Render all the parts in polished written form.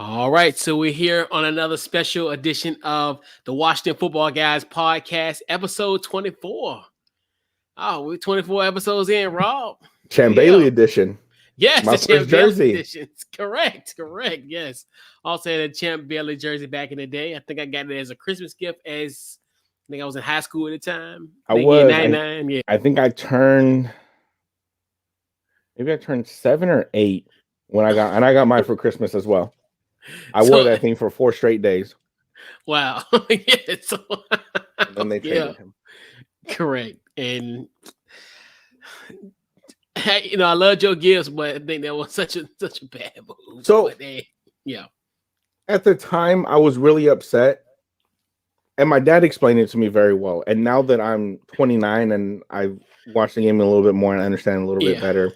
All right, so we're here on another special edition of the Washington Football Guys podcast, episode 24. Oh, we're 24 episodes in, Rob. Champ Yeah. Bailey edition. Yes, My the first Champ Bailey jersey. editions. Correct. Yes. Also had a Champ Bailey jersey back in the day. I think I got it as a Christmas gift I think I was in high school at the time. I think in was. 99. Yeah. I think maybe I turned 7 or 8 when I got mine for Christmas as well. I wore that thing for 4 straight days. Wow. Yeah. So, And then they traded him. Correct. And I love Joe Gibbs, but I think that was such a bad move. So yeah. At the time, I was really upset. And my dad explained it to me very well. And now that I'm 29 and I've watched the game a little bit more and I understand a little bit better,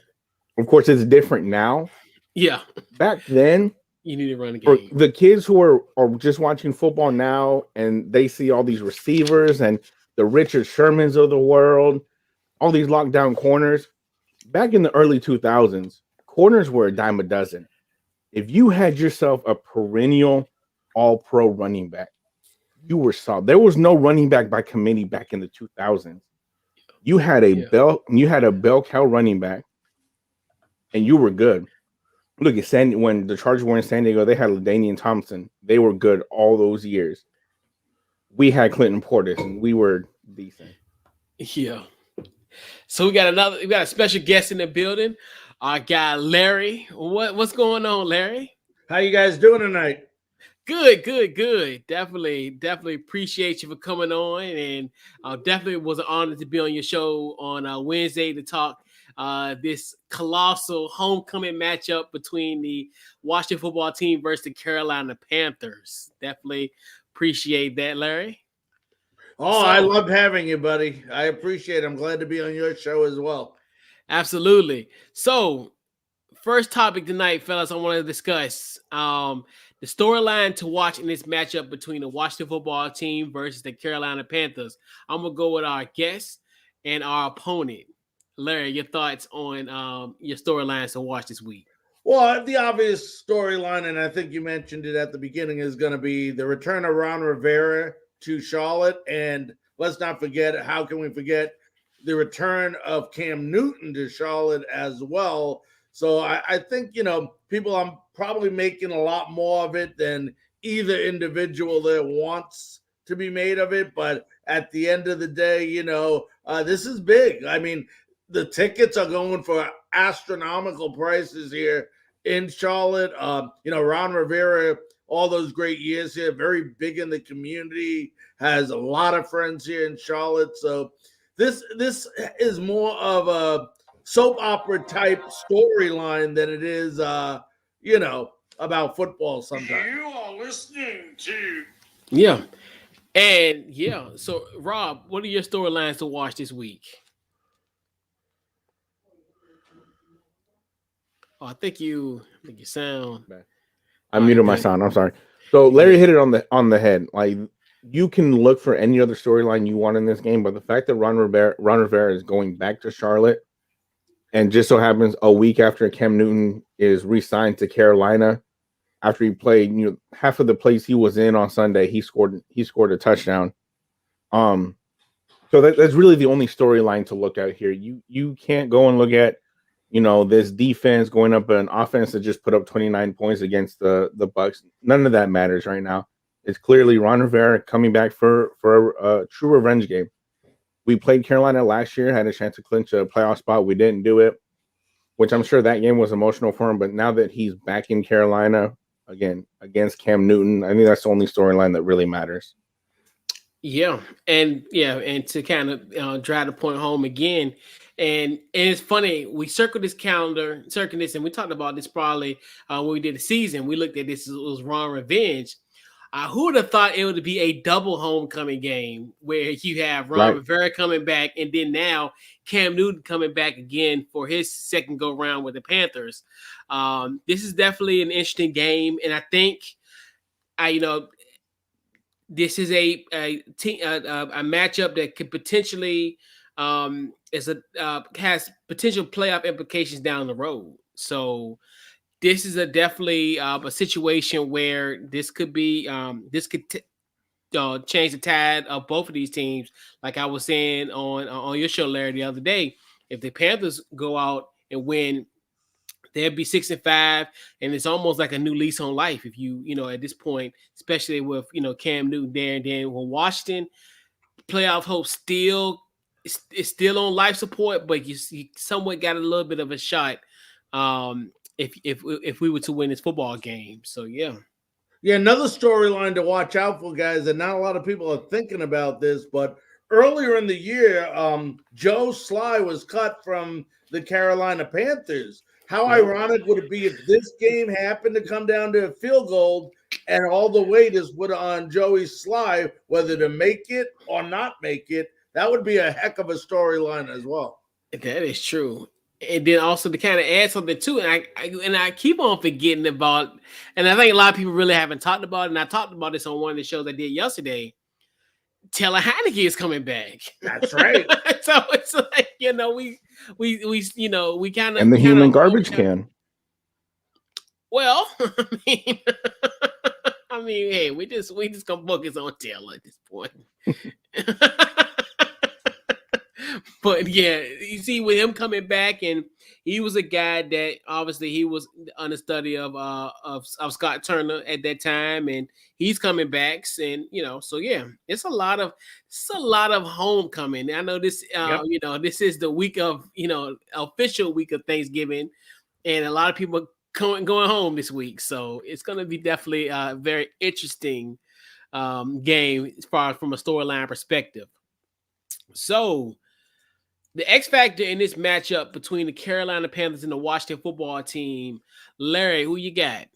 of course, it's different now. Yeah. Back then, you need to run a for game. the kids who are just watching football now and they see all these receivers and the Richard Shermans of the world, all these lockdown corners. Back in the early 2000s, corners were a dime a dozen. If you had yourself a perennial all-pro running back, you were solid. There was no running back by committee back in the 2000s. You had a bell cow running back, and you were good. Look at when the Chargers were in San Diego, they had LaDainian Thompson. They were good all those years. We had Clinton Portis, and we were decent. Yeah. So we got a special guest in the building. Our guy Larry. What's going on, Larry? How you guys doing tonight? Good. Definitely appreciate you for coming on, and definitely was an honor to be on your show on Wednesday to talk this colossal homecoming matchup between the Washington football team versus the Carolina Panthers. Definitely appreciate that, Larry. I loved having you, buddy. I appreciate it. I'm glad to be on your show as well. Absolutely. So, first topic tonight, fellas, I want to discuss the storyline to watch in this matchup between the Washington football team versus the Carolina Panthers. I'm going to go with our guest and our opponent. Larry, your thoughts on your storylines to watch this week? Well, the obvious storyline, and I think you mentioned it at the beginning, is going to be the return of Ron Rivera to Charlotte. And let's not forget, how can we forget the return of Cam Newton to Charlotte as well? So I think, people, I'm probably making a lot more of it than either individual that wants to be made of it. But at the end of the day, this is big. I mean, the tickets are going for astronomical prices here in Charlotte. Ron Rivera, all those great years here, very big in the community, has a lot of friends here in Charlotte. So this is more of a soap opera type storyline than it is, about football sometimes. You are listening to. Yeah. And so Rob, what are your storylines to watch this week? Oh, I think you sound. I muted my sound. I'm sorry. So Larry hit it on the head. Like, you can look for any other storyline you want in this game, but the fact that Ron Rivera is going back to Charlotte, and just so happens a week after Cam Newton is re-signed to Carolina, after he played, half of the plays he was in on Sunday, he scored a touchdown. So that's really the only storyline to look at here. You can't go and look at this defense going up an offense that just put up 29 points against the Bucs. None of that matters right now. It's clearly Ron Rivera coming back for a true revenge game. We played Carolina last year, had a chance to clinch a playoff spot. We didn't do it, which I'm sure that game was emotional for him. But now that he's back in Carolina again against Cam Newton, I think that's the only storyline that really matters. Yeah, and to kind of drive the point home again, and it's funny, we circled this, and we talked about this probably when we did the season. We looked at this, it was Ron Revenge. Who would have thought it would be a double homecoming game where you have Ron Rivera coming back, and then now Cam Newton coming back again for his second go round with the Panthers. This is definitely an interesting game, and I think this is a matchup that could potentially has potential playoff implications down the road. So this is a definitely a situation where this could be change the tide of both of these teams. Like I was saying on your show, Larry, the other day, if the Panthers go out and win, they'll be 6-5, and it's almost like a new lease on life. If at this point, especially with Cam Newton there, and then when Washington playoff hope still is still on life support, but you somewhat got a little bit of a shot if we were to win this football game. So yeah. Yeah, another storyline to watch out for, guys, and not a lot of people are thinking about this, but earlier in the year, Joe Sly was cut from the Carolina Panthers. How ironic would it be if this game happened to come down to a field goal and all the weight is put on Joey Sly, whether to make it or not make it? That would be a heck of a storyline as well. That is true. And then also to kind of add something too, and I keep on forgetting about, and I think a lot of people really haven't talked about it, and I talked about this on one of the shows I did yesterday. Taylor Heineke is coming back. That's right. So it's like, we kind of, and the human garbage can. Well, I mean, hey, we just gonna focus on Taylor at this point. But yeah, you see, with him coming back, and he was a guy that obviously he was understudy of Scott Turner at that time, and he's coming back, and so yeah, it's a lot of homecoming. I know this, this is the week of official week of Thanksgiving, and a lot of people going home this week, so it's going to be definitely a very interesting game as far as from a storyline perspective. So the X factor in this matchup between the Carolina Panthers and the Washington football team, Larry, who you got?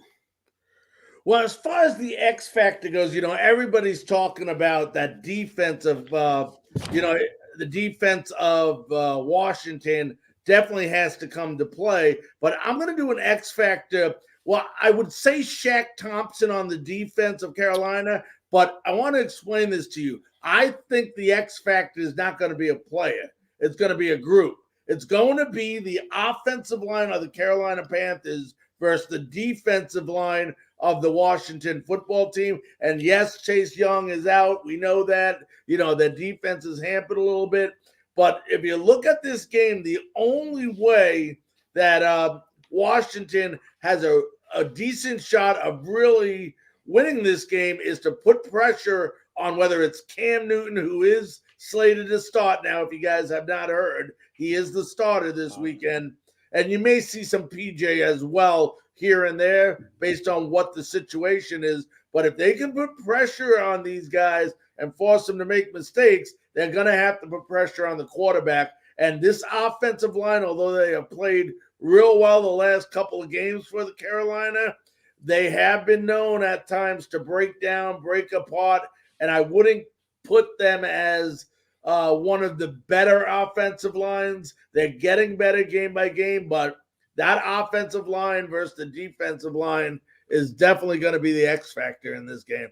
Well, as far as the X factor goes, everybody's talking about that defense of, the defense of Washington definitely has to come to play. But I'm going to do an X factor. Well, I would say Shaq Thompson on the defense of Carolina, but I want to explain this to you. I think the X factor is not going to be a player. It's going to be a group. It's going to be the offensive line of the Carolina Panthers versus the defensive line of the Washington football team. And yes, Chase Young is out. We know that. The defense is hampered a little bit. But if you look at this game, the only way that Washington has a decent shot of really winning this game is to put pressure on whether it's Cam Newton, who is slated to start now. If you guys have not heard, he is the starter this weekend. And you may see some PJ as well here and there based on what the situation is. But if they can put pressure on these guys and force them to make mistakes, they're going to have to put pressure on the quarterback. And this offensive line, although they have played real well the last couple of games for the Carolina, they have been known at times to break down, break apart, and I wouldn't put them as one of the better offensive lines. They're getting better game by game, but that offensive line versus the defensive line is definitely going to be the X factor in this game.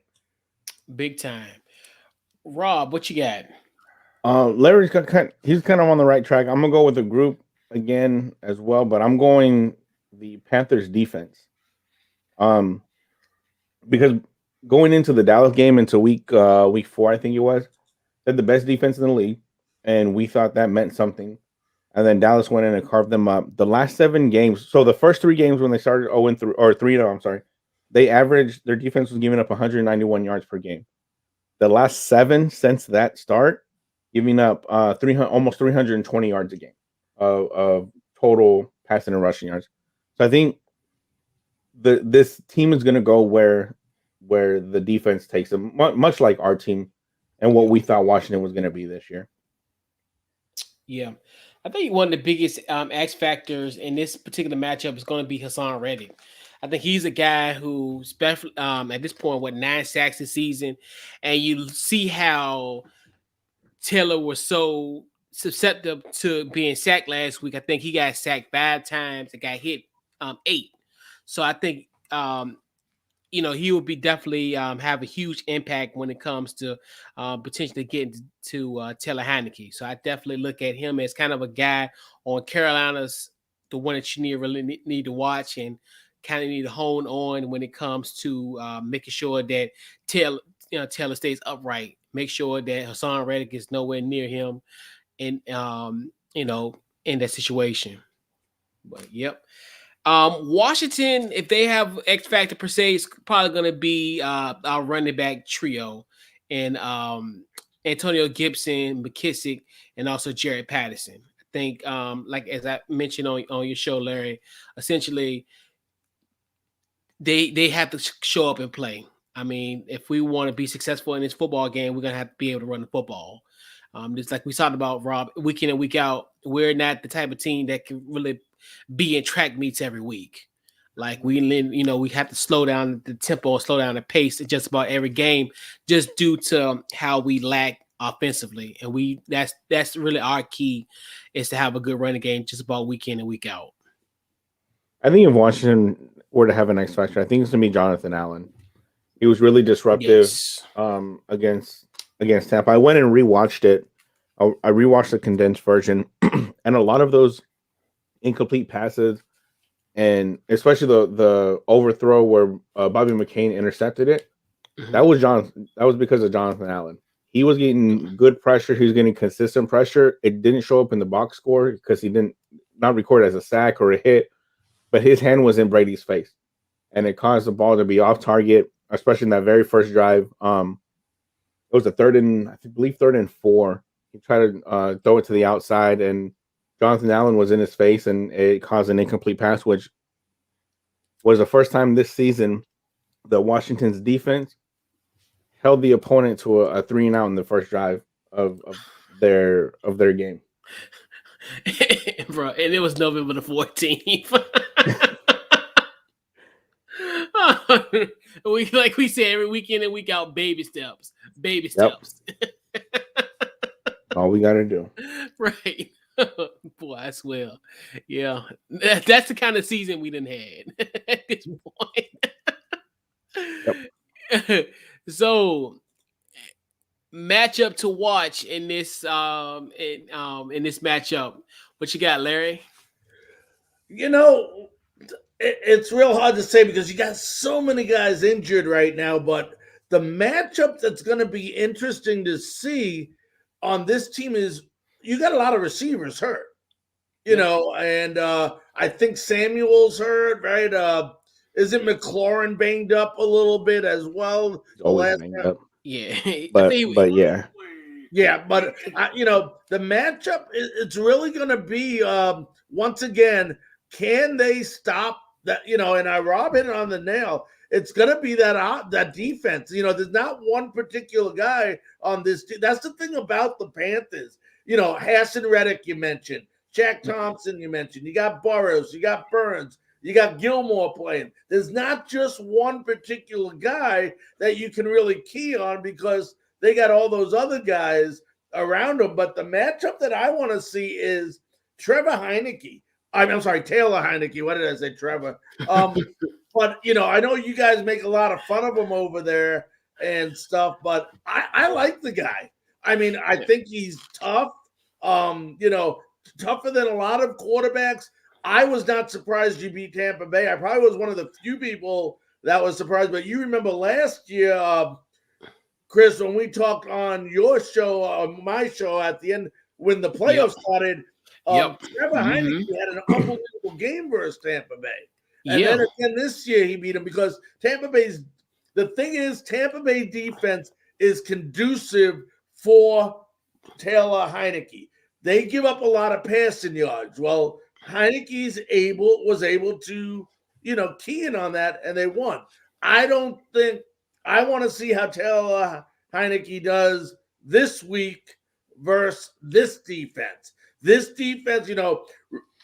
Big time. Rob, what you got? Larry's he's kind of on the right track. I'm gonna go with the group again as well, but I'm going the Panthers defense. Because going into the Dallas game into week 4, I think it was, they're the best defense in the league, and we thought that meant something. And then Dallas went in and carved them up. The last 7 games, so the first 3 games when they started 0-3 or 3-0, I'm sorry, they averaged, their defense was giving up 191 yards per game. The last 7 since that start, giving up almost 320 yards a game of total passing and rushing yards. So I think this team is going to go where the defense takes them, much like our team and what we thought Washington was going to be this year. Yeah. I think one of the biggest X factors in this particular matchup is going to be Hassan Reddick. I think he's a guy who, at this point, 9 sacks this season, and you see how Taylor was so susceptible to being sacked last week. I think he got sacked 5 times and got hit 8. So I think he will be definitely have a huge impact when it comes to potentially getting to Taylor Heineke. So I definitely look at him as kind of a guy on Carolina's, the one that you really need to watch, and kind of need to hone on when it comes to making sure that Taylor stays upright. Make sure that Hassan Reddick is nowhere near him, and in that situation. But yep. Washington, if they have X factor per se, it's probably going to be our running back trio, and Antonio Gibson, McKissick, and also Jared Patterson. I think, like as I mentioned on your show, Larry, essentially they have to show up and play. I mean, if we want to be successful in this football game, we're gonna have to be able to run the football. Just like we talked about, Rob, week in and week out, we're not the type of team that can really be in track meets every week. Like we have to slow down the tempo, slow down the pace in just about every game, just due to how we lack offensively. And that's really our key, is to have a good running game just about week in and week out. I think if Washington were to have an X factor, I think it's gonna be Jonathan Allen. He was really disruptive Yes. against Tampa. I went and rewatched it. I rewatched the condensed version, and a lot of those incomplete passes, and especially the overthrow where Bobby McCain intercepted it. That was because of Jonathan Allen. He was getting good pressure. He was getting consistent pressure. It didn't show up in the box score because he didn't not record as a sack or a hit, but his hand was in Brady's face, and it caused the ball to be off target, especially in that very first drive. It was a third and 4. He tried to throw it to the outside, and Jonathan Allen was in his face, and it caused an incomplete pass, which was the first time this season that Washington's defense held the opponent to a 3-and-out in the first drive of their game. Bro, and it was November the 14th. we say every weekend and week out, baby steps. All we gotta do. Right. Boy, I swear. Yeah. That's the kind of season we done had at this point. Yep. So matchup to watch in this in this matchup. What you got, Larry? It's real hard to say because you got so many guys injured right now, but the matchup that's going to be interesting to see on this team is you got a lot of receivers hurt, and I think Samuel's hurt, right? Isn't McLaurin banged up a little bit as well? Always banged up. Yeah. But yeah. Yeah, but the matchup it's really going to be once again, can they stop that? And Rob hit it on the nail. It's going to be that defense. There's not one particular guy on this team. That's the thing about the Panthers. Hassan Reddick, you mentioned. Jack Thompson, you mentioned. You got Burrows. You got Burns. You got Gilmore playing. There's not just one particular guy that you can really key on because they got all those other guys around them. But the matchup that I want to see is Trevor Heineke. I'm sorry, Taylor Heineke. What did I say, Trevor? But, I know you guys make a lot of fun of him over there and stuff, but I like the guy. I mean, I think he's tough, tougher than a lot of quarterbacks. I was not surprised you beat Tampa Bay. I probably was one of the few people that was surprised. But you remember last year, Chris, when we talked on your show, on my show at the end, when the playoffs started, Trevor Heineke had an unbelievable game versus Tampa Bay. And then again this year he beat him because Tampa Bay defense is conducive for Taylor Heineke. They give up a lot of passing yards. Well, Heineke's was able to, key in on that, and they won. I want to see how Taylor Heineke does this week versus this defense. This defense,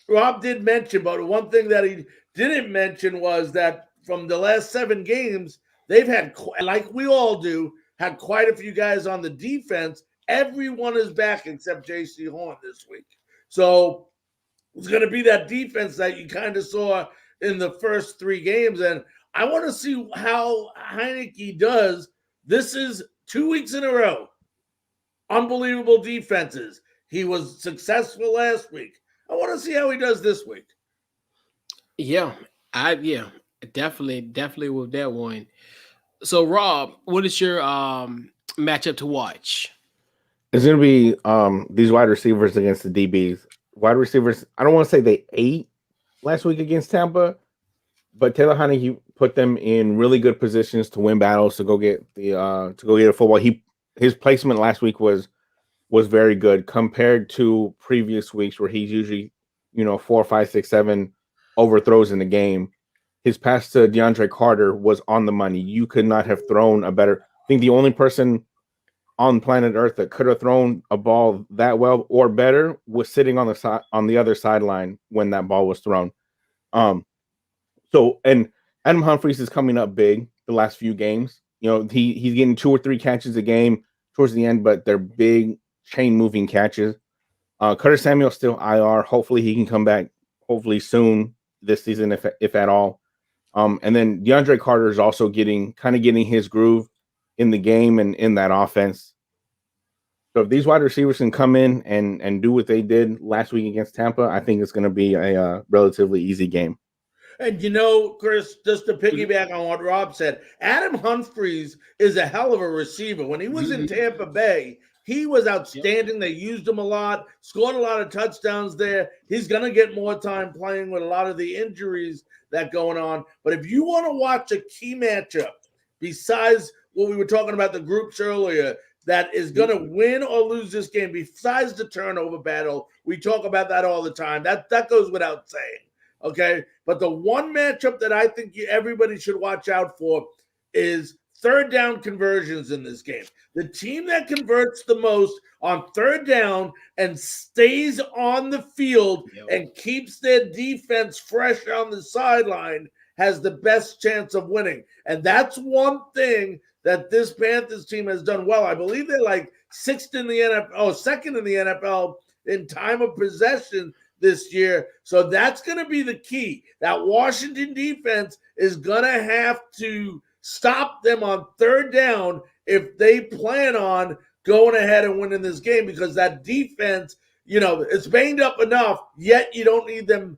Rob did mention, but one thing that he didn't mention was that from the last 7 games, they've had, like we all do, had quite a few guys on the defense. Everyone is back except J.C. Horn this week. So it's going to be that defense that you kind of saw in the first 3 games. And I want to see how Heineke does. This is 2 weeks in a row. Unbelievable defenses. He was successful last week. I want to see how he does this week. Yeah. Definitely with that one. So Rob, what is your matchup to watch? It's gonna be these wide receivers against the DBs. Wide receivers, I don't want to say they ate last week against Tampa, but Taylor Heineke put them in really good positions to win battles to go get a football. His placement last week was very good compared to previous weeks where he's usually, 4, 5, 6, 7 overthrows in the game. His pass to DeAndre Carter was on the money. You could not have thrown a better. I think the only person on planet Earth that could have thrown a ball that well or better was sitting on the side on the other sideline when that ball was thrown. Um, and Adam Humphries is coming up big the last few games. He's getting 2 or 3 catches a game towards the end, but they're big chain moving catches. Curtis Samuel still IR. Hopefully he can come back. Hopefully soon this season, if at all. And then DeAndre Carter is also getting his groove in the game and in that offense. So if these wide receivers can come in and do what they did last week against Tampa, I think it's going to be a relatively easy game. And Chris, just to piggyback on what Rob said, Adam Humphries is a hell of a receiver. When he was in Tampa Bay, he was outstanding. Yep. They used him a lot, scored a lot of touchdowns there. He's going to get more time playing with a lot of the injuries that going on. But if you want to watch a key matchup, besides what we were talking about the groups earlier, that is going to win or lose this game, besides the turnover battle, we talk about that all the time. That goes without saying. Okay, but the one matchup that I think everybody should watch out for is third down conversions in this game. The team that converts the most on third down and stays on the field and keeps their defense fresh on the sideline has the best chance of winning. And that's one thing that this Panthers team has done well. I believe they're like second in the NFL in time of possession this year. So that's going to be the key. That Washington defense is going to have to stop them on third down if they plan on going ahead and winning this game, because that defense, it's banged up enough, yet you don't need them,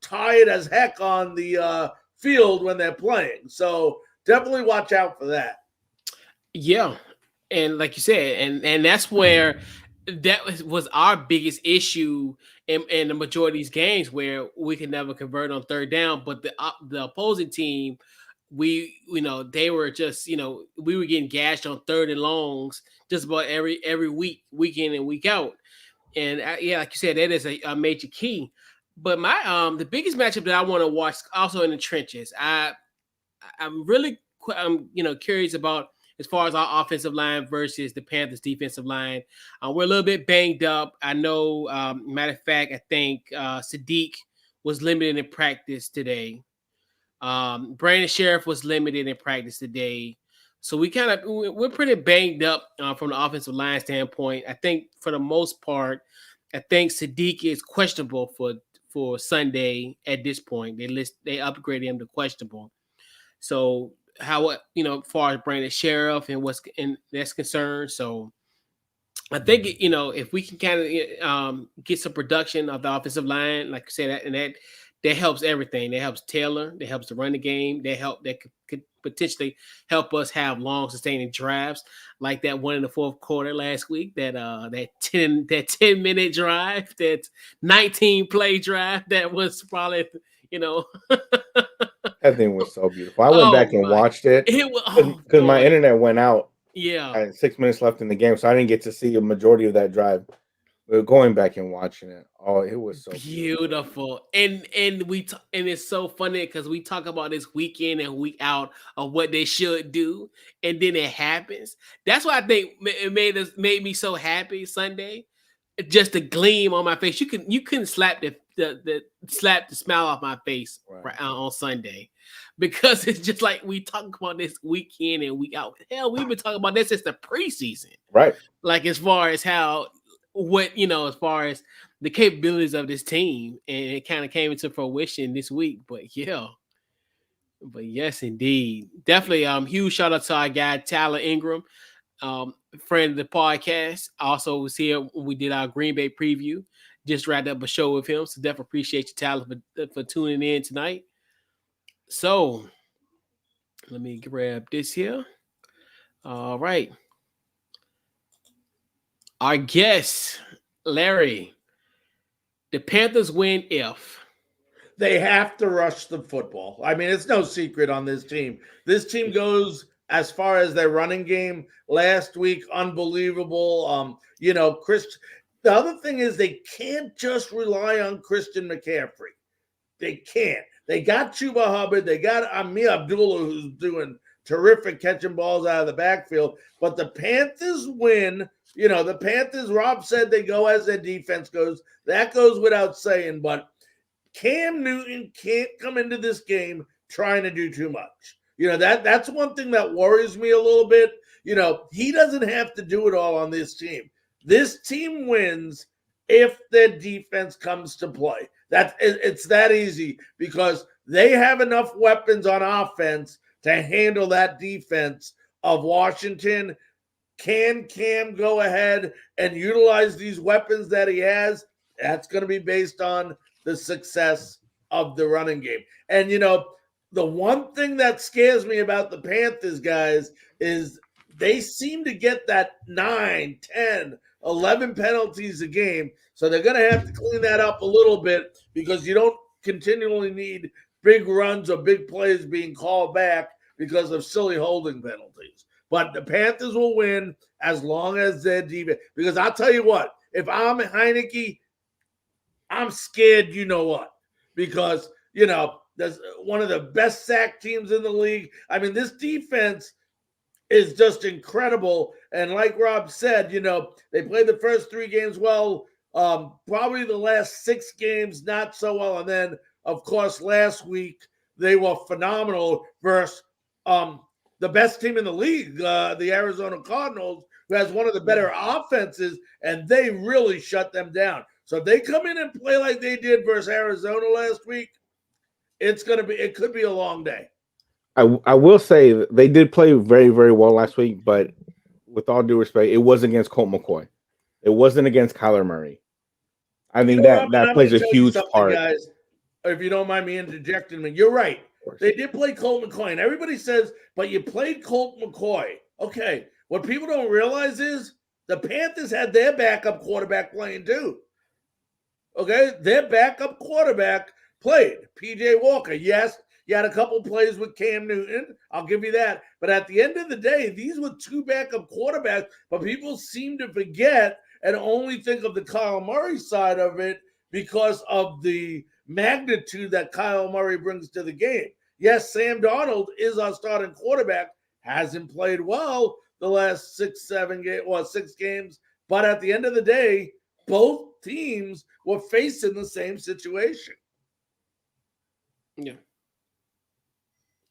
tired as heck on the field when they're playing. So definitely watch out for that. Yeah. And like you said, and that's where that was our biggest issue in the majority of these games, where we could never convert on third down. But the opposing team, they were just, we were getting gashed on third and longs just about every week in and week out. And like you said, that is a major key. But the biggest matchup that I want to watch also in the trenches, I'm curious about as far as our offensive line versus the Panthers defensive line. We're a little bit banged up. I know, matter of fact, I think Sadiq was limited in practice today. Brandon Sheriff was limited in practice today. So we're pretty banged up from the offensive line standpoint. I think for the most part, I think Sadiq is questionable for Sunday at this point. They upgraded him to questionable. So how far as Brandon Sheriff and that's concerned. So I think if we can kind of get some production of the offensive line, like I said, that helps everything. That helps Taylor. That helps to run the game. That could potentially help us have long sustaining drives like that one in the fourth quarter last week. That 10-minute drive, that 19 play drive. That was probably That thing was so beautiful. I went back and watched it because my internet went out. Yeah, I had 6 minutes left in the game, so I didn't get to see a majority of that drive. But going back and watching it, it was so beautiful. And it's so funny because we talk about this week in and week out of what they should do, and then it happens. That's why I think it made me so happy Sunday. Just the gleam on my face. You couldn't slap the smile off my face on Sunday, because it's just like we talk about this week in and week out. Hell, we've been talking about this since the preseason, right? Like as far as as far as the capabilities of this team, and it kind of came into fruition this week. But yes, indeed, definitely. Huge shout out to our guy Tyler Ingram. Friend of the podcast, also was here when we did our Green Bay preview. Just wrapped up a show with him, so definitely appreciate you, Tyler, for tuning in tonight. So let me grab this here. All right. Our guest, Larry. The Panthers win if. They have to rush the football. I mean, it's no secret on this team. This team goes as far as their running game last week, unbelievable. Chris. The other thing is they can't just rely on Christian McCaffrey. They can't. They got Chuba Hubbard. They got Amir Abdullah, who's doing terrific catching balls out of the backfield. But the Panthers win. The Panthers, Rob said they go as their defense goes. That goes without saying. But Cam Newton can't come into this game trying to do too much. That's one thing that worries me a little bit. He doesn't have to do it all on this team. This team wins if their defense comes to play. It's that easy because they have enough weapons on offense to handle that defense of Washington. Can Cam go ahead and utilize these weapons that he has? That's going to be based on the success of the running game. And, the one thing that scares me about the Panthers, guys, is they seem to get that 9, 10, 11 penalties a game. So they're going to have to clean that up a little bit because you don't continually need big runs or big plays being called back because of silly holding penalties. But the Panthers will win as long as they're defense. Because I'll tell you what, if I'm Heineke, I'm scared, you know what? Because, there's one of the best sack teams in the league. I mean, this defense is just incredible. And like Rob said, they played the first 3 games well. Probably the last 6 games not so well. And then, of course, last week they were phenomenal versus the best team in the league, the Arizona Cardinals, who has one of the better offenses, and they really shut them down. So if they come in and play like they did versus Arizona last week, it could be a long day. I will say they did play very, very well last week, but with all due respect, it was against Colt McCoy. It wasn't against Kyler Murray. I think that plays a huge part. Guys, if you don't mind me interjecting, you're right. They did play Colt McCoy, and everybody says, but you played Colt McCoy. Okay, what people don't realize is the Panthers had their backup quarterback playing too. Okay, their backup quarterback played. P.J. Walker, yes, you had a couple plays with Cam Newton. I'll give you that. But at the end of the day, these were 2 backup quarterbacks, but people seem to forget and only think of the Kyle Murray side of it because of the magnitude that Kyle Murray brings to the game. Yes, Sam Darnold is our starting quarterback, hasn't played well the last 6 games, but at the end of the day, both teams were facing the same situation. Yeah.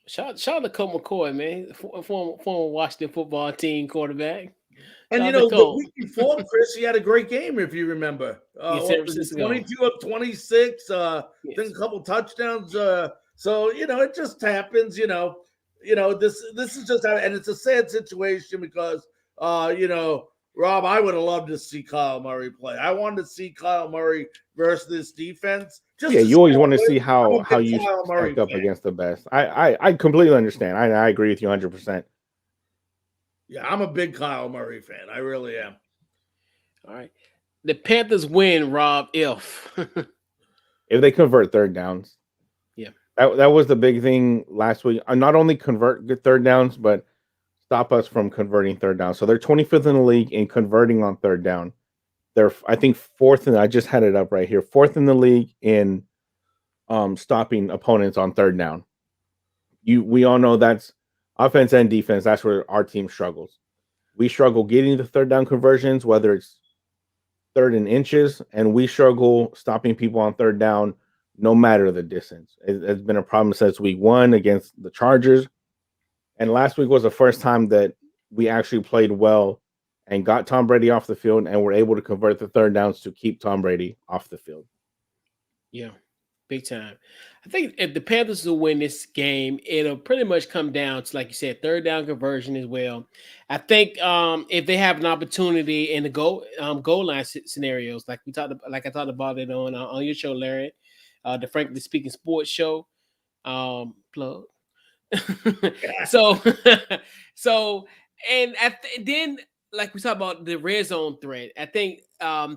Shout out to Colt McCoy, man, former Washington football team quarterback. And the week before, Chris, he had a great game, if you remember. 22 of 26, yes. I think a couple touchdowns. So it just happens. This is just how, and it's a sad situation because Rob, I would have loved to see Kyle Murray play. I wanted to see Kyle Murray versus this defense. You always want to see how you stack up against the best. I completely understand. I agree with you 100%. Yeah, I'm a big Kyle Murray fan. I really am. All right. The Panthers win, Rob, if they convert third downs. Yeah. That was the big thing last week. Not only convert good third downs, but stop us from converting third down. So they're 25th in the league in converting on third down. They're, I think, 4th, and I just had it up right here, 4th in the league in stopping opponents on third down. We all know that's offense and defense. That's where our team struggles. We struggle getting the third down conversions, whether it's 3rd and inches, and we struggle stopping people on third down no matter the distance. It's been a problem since week 1 against the Chargers. And last week was the first time that we actually played well and got Tom Brady off the field and were able to convert the third downs to keep Tom Brady off the field. Yeah, big time. I think if the Panthers will win this game, it'll pretty much come down to, like you said, third down conversion as well. I think if they have an opportunity in the goal line scenarios, like I talked about it on your show, Larry, the Frankly Speaking Sports Show. plug. so so and then like we talked about the red zone threat, I think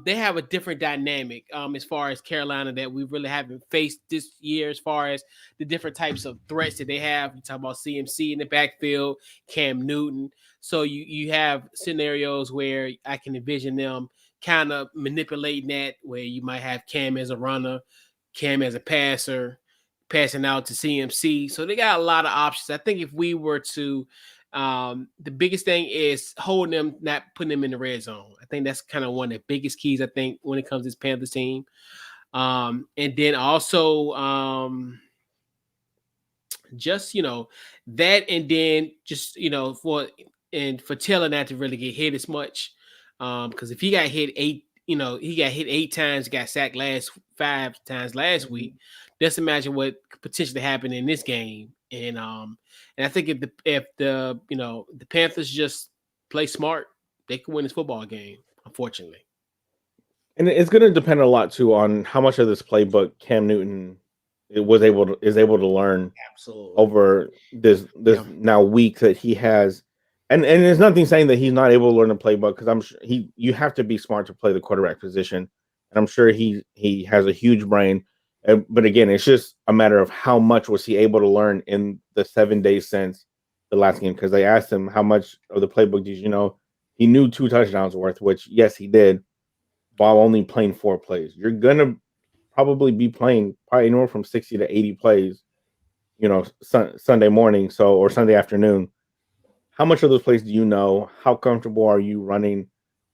they have a different dynamic as far as Carolina that we really haven't faced this year, as far as the different types of threats that they have. You talk about CMC in the backfield, Cam Newton. So you have scenarios where I can envision them kind of manipulating that, where you might have Cam as a runner, Cam as a passer, passing out to CMC. So they got a lot of options. I think if we were to, the biggest thing is holding them, not putting them in the red zone. I think that's kind of one of the biggest keys, I think, when it comes to this Panthers team. And then also, just that, and then just for Taylor not to really get hit as much, because if he got hit he got hit 8 times, got sacked 5 times last week. Just imagine what could potentially happen in this game. And I think if the Panthers just play smart, they can win this football game, unfortunately. And it's going to depend a lot too on how much of this playbook Cam Newton is able to learn Absolutely. over this now week that he has. And there's nothing saying that he's not able to learn a playbook, because I'm sure you have to be smart to play the quarterback position. And I'm sure he has a huge brain. But again, it's just a matter of how much was he able to learn in the 7 days since the last game, because they asked him how much of the playbook did you know. He knew 2 touchdowns worth, which yes, he did, while only playing 4 plays. You're gonna probably be playing anywhere from 60 to 80 plays, Sunday morning, or Sunday afternoon. How much of those plays do you know? How comfortable are you running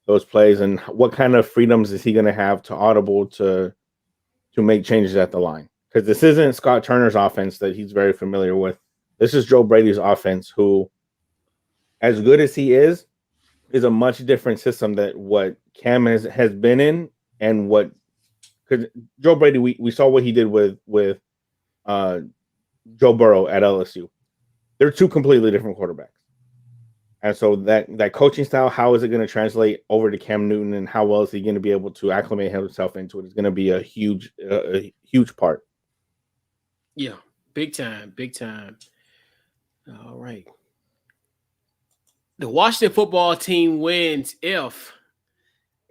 those plays, and what kind of freedoms is he going to have to audible to make changes at the line? Because this isn't Scott Turner's offense that he's very familiar with. This is Joe Brady's offense, who, as good as he is a much different system than what Cam has been in, and what, because Joe Brady, we saw what he did with Joe Burrow at LSU. They're 2 completely different quarterbacks. And so that coaching style, how is it going to translate over to Cam Newton, and how well is he going to be able to acclimate himself into it, is going to be a huge part. Yeah, big time. All right. The Washington football team wins if.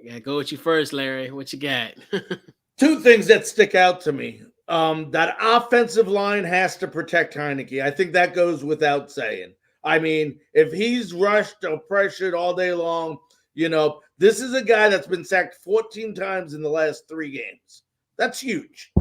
I gotta go with you first, Larry. What you got? 2 things that stick out to me. That offensive line has to protect Heineke. I think that goes without saying. I mean, if he's rushed or pressured all day long, this is a guy that's been sacked 14 times in the last 3 games. That's huge.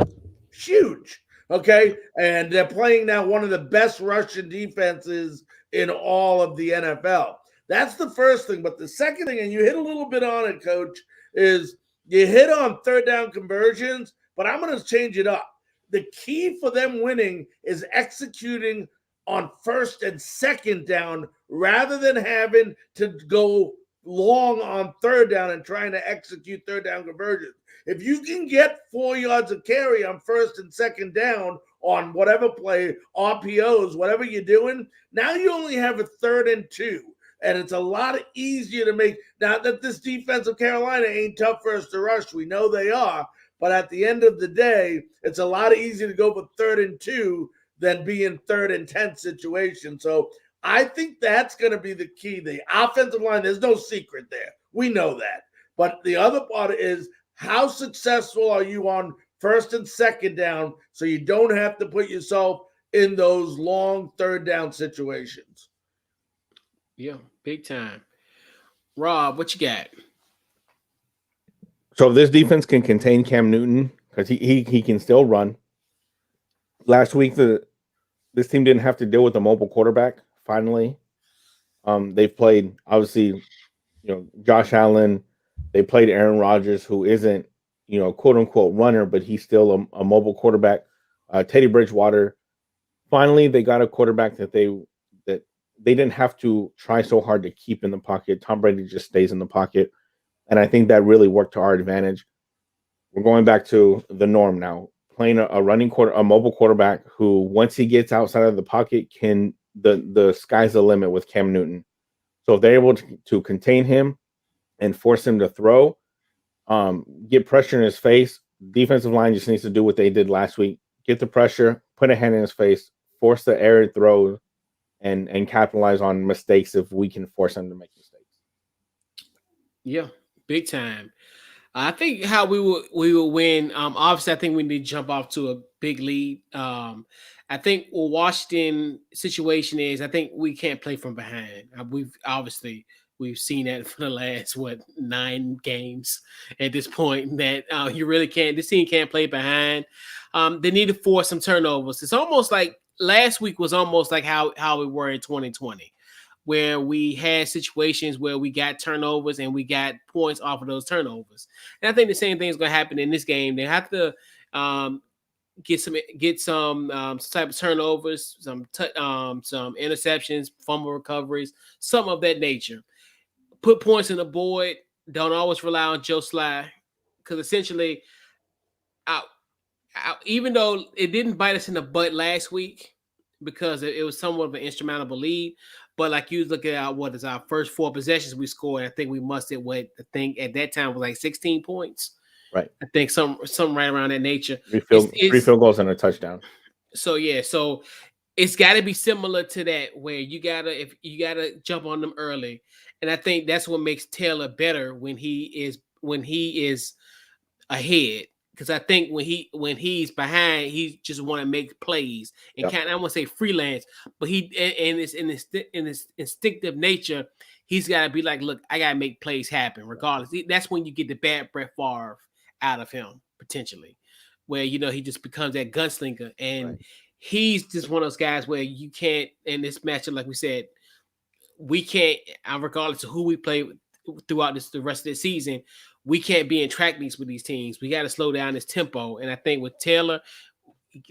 Huge. Okay. And they're playing now one of the best Russian defenses in all of the NFL. That's the first thing. But the second thing, and you hit a little bit on it, Coach, is you hit on third down conversions, but I'm going to change it up. The key for them winning is executing on first and second down, rather than having to go long on third down and trying to execute third down conversions. If you can get 4 yards of carry on first and second down on whatever play, RPOs, whatever you're doing, now you only have a 3rd and 2. And it's a lot easier to make. Now that this defense of Carolina ain't tough for us to rush, we know they are. But at the end of the day, it's a lot easier to go for 3rd and 2 than be in 3rd and 10 situation. So I think that's going to be the key. The offensive line, there's no secret there. We know that. But the other part is, how successful are you on first and second down, so you don't have to put yourself in those long third down situations? Yeah, big time. Rob, what you got? So if this defense can contain Cam Newton, because he can still run. Last week, this team didn't have to deal with a mobile quarterback. Finally, they've played, obviously, Josh Allen. They played Aaron Rodgers, who isn't, quote unquote runner, but he's still a mobile quarterback. Teddy Bridgewater. Finally, they got a quarterback that they didn't have to try so hard to keep in the pocket. Tom Brady just stays in the pocket, and I think that really worked to our advantage. We're going back to the norm now. Playing a mobile quarterback who, once he gets outside of the pocket, the sky's the limit with Cam Newton. So if they're able to contain him and force him to throw, get pressure in his face, defensive line just needs to do what they did last week. Get the pressure, put a hand in his face, force the error throws and capitalize on mistakes if we can force them to make mistakes. Yeah, big time. I think how we will win. Obviously, I think we need to jump off to a big lead. I think what Washington situation is, I think we can't play from behind. We've seen that for the last 9 games at this point that you really can't. This team can't play behind. They need to force some turnovers. It's almost like last week was almost like how we were in 2020, where we had situations where we got turnovers and we got points off of those turnovers. And I think the same thing is going to happen in this game. They have to get some type of turnovers, some interceptions, fumble recoveries, some of that nature. Put points on the board. Don't always rely on Joe Sly, because essentially, even though it didn't bite us in the butt last week because it was somewhat of an insurmountable lead, but like you look at what is our first 4 possessions we scored, I think we mustered what I think at that time was like 16 points. Right. I think some right around that nature. 3 field goals and a touchdown. So it's got to be similar to that, where you gotta jump on them early, and I think that's what makes Taylor better when he is ahead. Because I think when he's behind, he just want to make plays and kind of, I want to say freelance, but in his instinctive nature, he's got to be like, look, I gotta make plays happen regardless. That's when you get the bad Brett Favre out of him potentially, where he just becomes that gunslinger, and he's just one of those guys where you can't, in this matchup, like we said, we can't, regardless of who we play throughout the rest of the season, we can't be in track meets with these teams. We got to slow down this tempo. And I think with Taylor,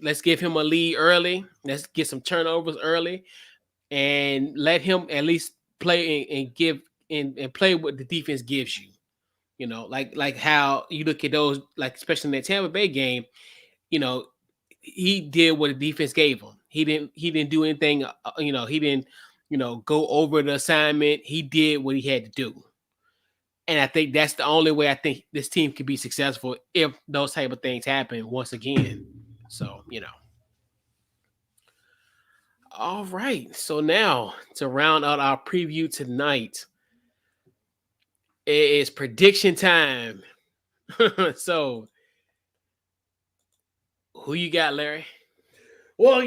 let's give him a lead early. Let's get some turnovers early and let him at least play and play what the defense gives you. Like how you look at those, like especially in that Tampa Bay game, he did what the defense gave him. He didn't do anything, he didn't, go over the assignment. He did what he had to do. And I think that's the only way I think this team can be successful, if those type of things happen once again. So, All right. So now to round out our preview tonight, it is prediction time. So who you got, Larry? Well,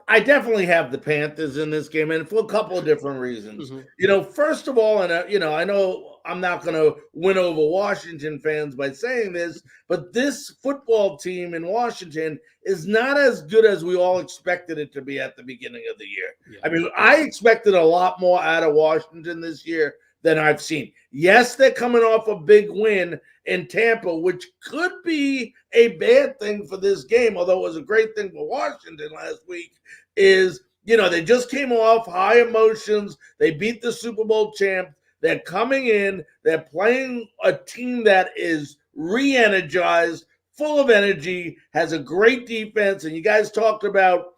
I definitely have the Panthers in this game, and for a couple of different reasons. Mm-hmm. First of all, and I know I'm not going to win over Washington fans by saying this, but this football team in Washington is not as good as we all expected it to be at the beginning of the year. Yeah. I mean, I expected a lot more out of Washington this year than I've seen. Yes, they're coming off a big win in Tampa, which could be a bad thing for this game, although it was a great thing for Washington last week, is, they just came off high emotions. They beat the Super Bowl champ. They're coming in. They're playing a team that is re-energized, full of energy, has a great defense. And you guys talked about,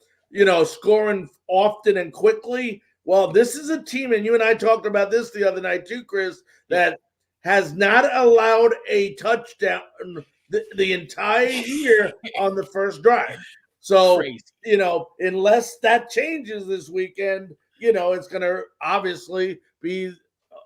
scoring often and quickly. Well, this is a team, and you and I talked about this the other night too, Chris, that has not allowed a touchdown the entire year on the first drive. So, Crazy. Unless that changes this weekend, it's going to obviously be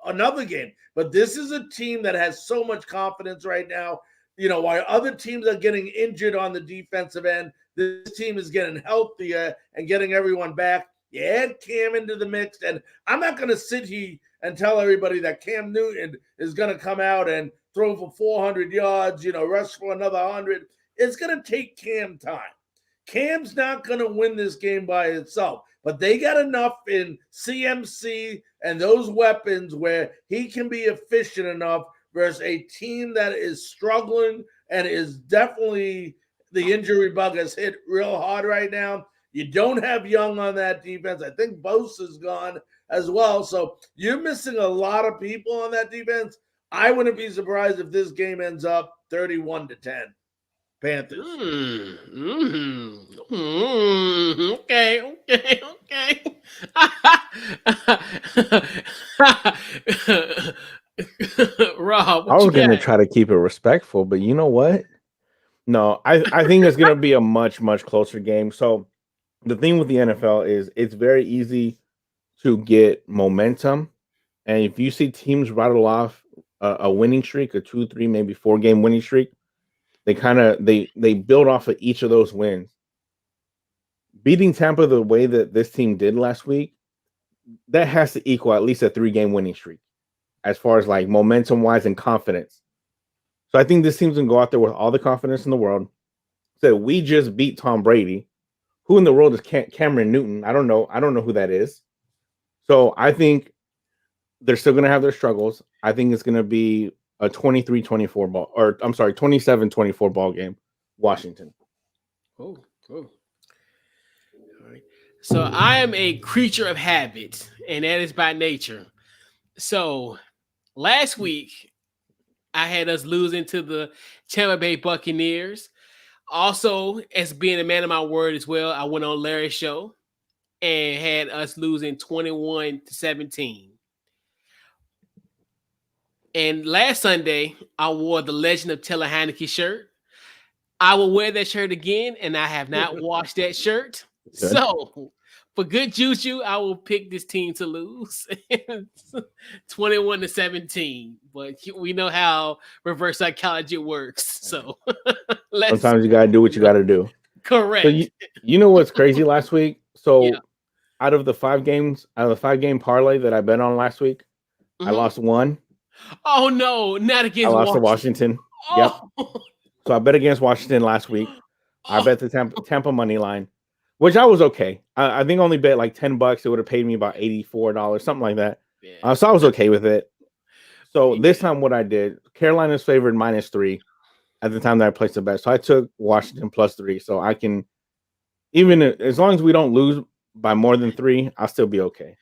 another game. But this is a team that has so much confidence right now. While other teams are getting injured on the defensive end, this team is getting healthier and getting everyone back. You add Cam into the mix, and I'm not going to sit here and tell everybody that Cam Newton is going to come out and throw for 400 yards, rush for another 100. It's going to take Cam time. Cam's not going to win this game by itself, but they got enough in CMC and those weapons where he can be efficient enough versus a team that is struggling and is definitely, the injury bug has hit real hard right now. You don't have Young on that defense. I think Bosa's gone as well. So you're missing a lot of people on that defense. I wouldn't be surprised if this game ends up 31-10. Panthers. Okay. Rob, I was going to try to keep it respectful, but you know what? No, I think it's going to be a much, much closer game. So the thing with the NFL is it's very easy to get momentum, and if you see teams rattle off a winning streak, a 2, 3, maybe 4 game winning streak, they build off of each of those wins. Beating Tampa the way that this team did last week, that has to equal at least a 3 game winning streak as far as like momentum wise and confidence. So I think this team's gonna go out there with all the confidence in the world. So we just beat Tom Brady. Who in the world is Cameron Newton? I don't know. I don't know who that is. So I think they're still going to have their struggles. I think it's going to be a 23-24 ball, or I'm sorry, 27-24 ball game, Washington. Oh, cool. All right. So I am a creature of habit, and that is by nature. So last week, I had us losing to the Tampa Bay Buccaneers. Also, as being a man of my word as well, I went on Larry's show and had us losing 21-17. And last Sunday, I wore the Legend of Taylor Heineke shirt. I will wear that shirt again, and I have not washed that shirt. Good. So, for good juju, I will pick this team to lose 21-17. But we know how reverse psychology works. So, sometimes you got to do what you got to do. Correct. So you know what's crazy last week? So Yeah. out of the 5-game parlay that I bet on last week, I lost one. Oh no, not against I lost to Washington. Yep. So I bet against Washington last week. I bet the Tampa money line, which I was okay. I think only bet like $10. It would have paid me about $84, something like that. Yeah. So I was okay with it. So this time, what I did, Carolina's favored -3 at the time that I placed the bet. So I took Washington +3. So I can, even as long as we don't lose by more than 3, I'll still be okay.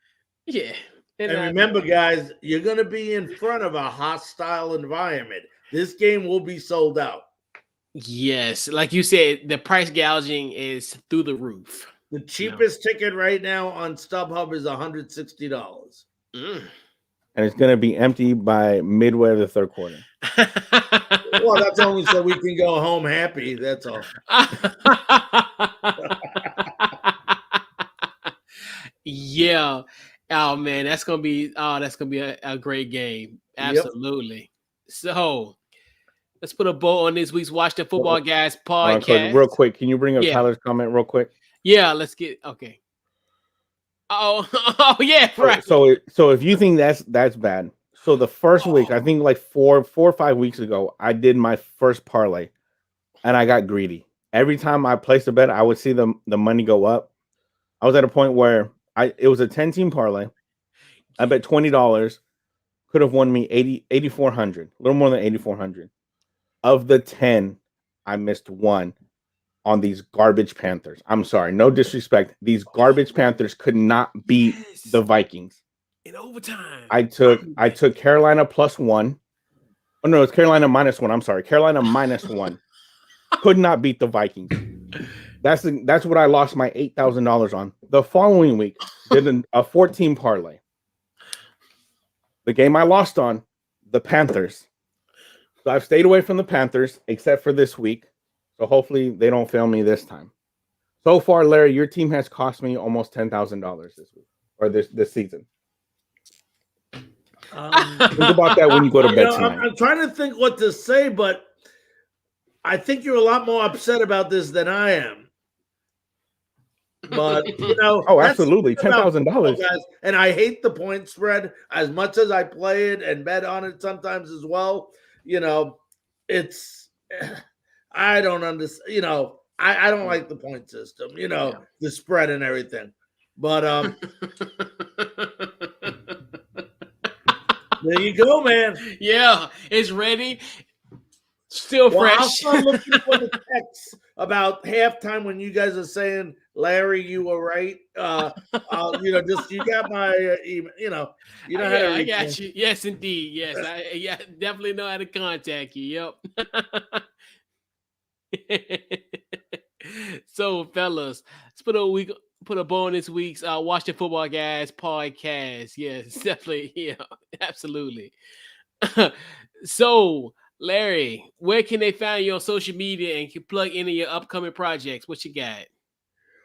Yeah. And remember, guys, you're going to be in front of a hostile environment. This game will be sold out. Yes, like you said, the price gouging is through the roof. The cheapest ticket right now on StubHub is $160. Mm. And it's going to be empty by midway of the third quarter. Well, that's only so we can go home happy. That's all. Yeah. Oh man, that's gonna be a great game. Absolutely. Yep. So let's put a bow on this week's Watch the Football Guys podcast. Real quick, can you bring up Tyler's comment real quick? Yeah, let's get okay. Oh yeah, right. So if you think that's bad, so the first week, I think like 4 or 5 weeks ago, I did my first parlay, and I got greedy. Every time I placed a bet, I would see the money go up. I was at a point where it was a 10-team parlay. I bet $20 could have won me 8,400, a little more than 8,400. Of the 10, I missed one on these garbage Panthers. I'm sorry, no disrespect. These garbage Panthers could not beat the Vikings in overtime. I took Carolina +1. Oh no, it's Carolina -1. I'm sorry, Carolina -1. Could not beat the Vikings. That's what I lost my $8,000 on. The following week, did a 14 parlay. The game I lost on, the Panthers. So I've stayed away from the Panthers, except for this week. So hopefully they don't fail me this time. So far, Larry, your team has cost me almost $10,000 this week or this season. Think about that when you go to bed tonight. I'm trying to think what to say, but I think you're a lot more upset about this than I am. But oh, absolutely, $10,000. And I hate the point spread as much as I play it and bet on it sometimes as well. It's I don't understand. I don't like the point system. The spread and everything. But there you go, man. Yeah, it's ready. Still fresh. I'll start looking for the texts about halftime when you guys are saying, "Larry, you were right." Just you got my email. You know how to reach I got you. Yes, indeed. Yes, I definitely know how to contact you. Yep. So, fellas, let's put a bow on this week's Watch the Football Guys podcast. Yes, definitely. Yeah, absolutely. So, Larry, where can they find you on social media and can plug any of your upcoming projects? What you got?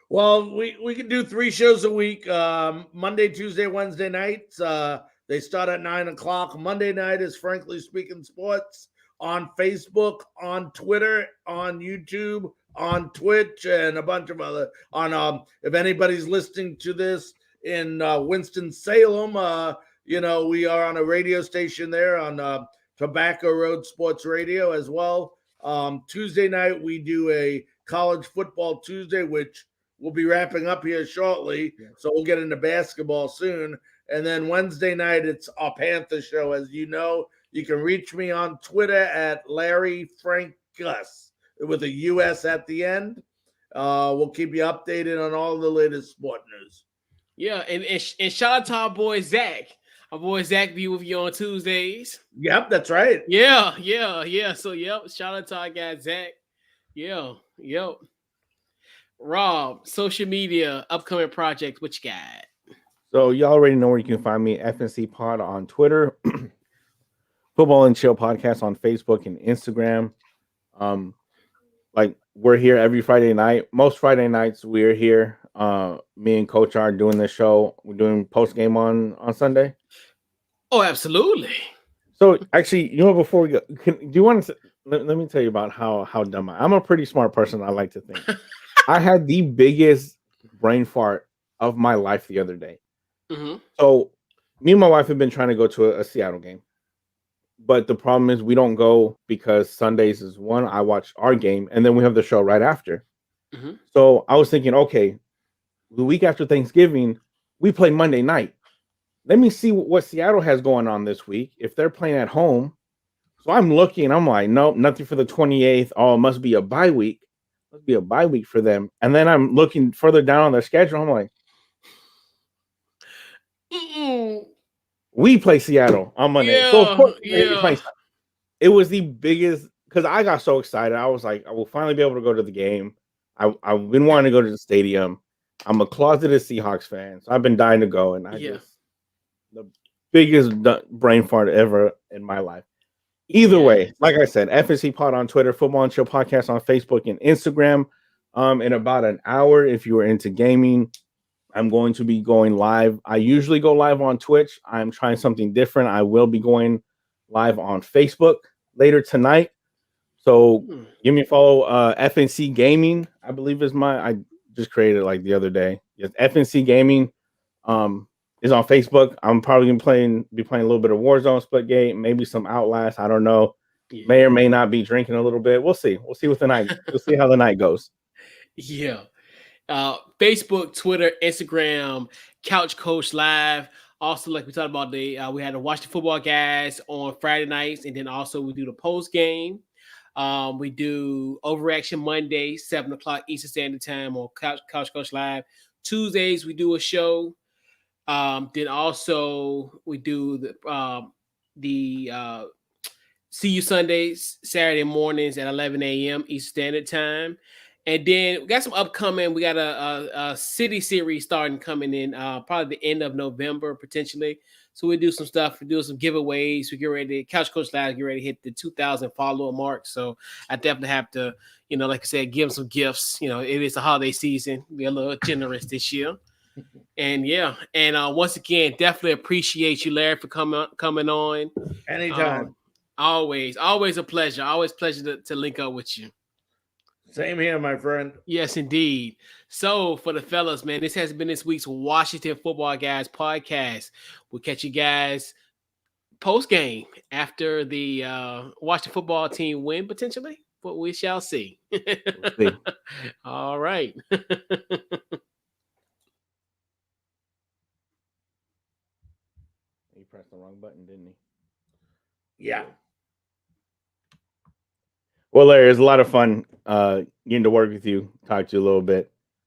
Well, we can do 3 shows a week. Monday, Tuesday, Wednesday nights. They start at 9 o'clock. Monday night is Frankly Speaking Sports on Facebook, on Twitter, on YouTube, on Twitch, and a bunch of other. If anybody's listening to this in Winston Salem, we are on a radio station there on Tobacco Road Sports Radio as well. Tuesday night we do a college football Tuesday, which we'll be wrapping up here shortly. Yeah. So we'll get into basketball soon. And then Wednesday night, it's our Panther show. As you know, you can reach me on Twitter at Larry Frank Gus with a US at the end. We'll keep you updated on all the latest sport news. Yeah, and shout out to our boy Zach. Our boy Zach be with you on Tuesdays. Yep, that's right. Yeah. So, shout out to our guy Zach. Yep. Rob, social media, upcoming projects, what you got? So you already know where you can find me, FNC Pod on Twitter, Football and Chill Podcast on Facebook and Instagram. Like we're here every Friday night. Most Friday nights we're here. Me and Coach are doing this show. We're doing post game on Sunday. Oh, absolutely. So actually, before we go, do you want to let me tell you about how dumb I'm a pretty smart person, I like to think. I had the biggest brain fart of my life the other day. Mm-hmm. So me and my wife have been trying to go to a Seattle game. But the problem is we don't go because Sundays is one, I watch our game, and then we have the show right after. Mm-hmm. So I was thinking, okay, the week after Thanksgiving, we play Monday night. Let me see what Seattle has going on this week. If they're playing at home. So I'm looking, I'm like, nope, nothing for the 28th. Oh, it must be a bye week. Must be a bye week for them. And then I'm looking further down on their schedule. I'm like, we play Seattle on Monday. Yeah, so of course, it was the biggest, because I got so excited. I was like, I will finally be able to go to the game. I've been wanting to go to the stadium. I'm a closeted Seahawks fan, so I've been dying to go. And the biggest brain fart ever in my life. Either way, like I said, FNC Pod on Twitter, Football and Chill Podcast on Facebook and Instagram. In about an hour, if you are into gaming, I'm going to be going live. I usually go live on Twitch. I'm trying something different. I will be going live on Facebook later tonight. So give me a follow. FNC Gaming, I believe I just created it like the other day. Yes, FNC Gaming is on Facebook. I'm probably gonna be playing a little bit of Warzone, Splitgate, maybe some Outlast. I don't know. Yeah. May or may not be drinking a little bit. We'll see. We'll see what the night. We'll see how the night goes. Yeah. Facebook, Twitter, Instagram, Couch Coach Live. Also, like we talked about, we had to watch the football guys on Friday nights, and then also we do the post game. We do Overreaction Monday, 7:00 Eastern Standard Time on Couch Coach Live. Tuesdays we do a show. Then also we do the See You Sundays, Saturday mornings at 11 a.m. Eastern Standard Time. And then we got some upcoming. We got a city series coming in probably the end of November, potentially. So we do some stuff. We do some giveaways. We get ready. Couch Coach Live get ready to hit the 2,000 follower mark. So I definitely have to, like I said, give them some gifts. It is the holiday season. Be a little generous this year. And once again, definitely appreciate you, Larry, for coming on. Anytime. Always a pleasure. Always pleasure to link up with you. Same here, my friend. Yes, indeed. So for the fellas, man, this has been this week's Washington Football Guys podcast. We'll catch you guys post game after the Washington football team win, potentially, but we shall see. We'll see. All right. He pressed the wrong button, didn't he? Yeah. Well, Larry, it's a lot of fun getting to work with you, talk to you a little bit.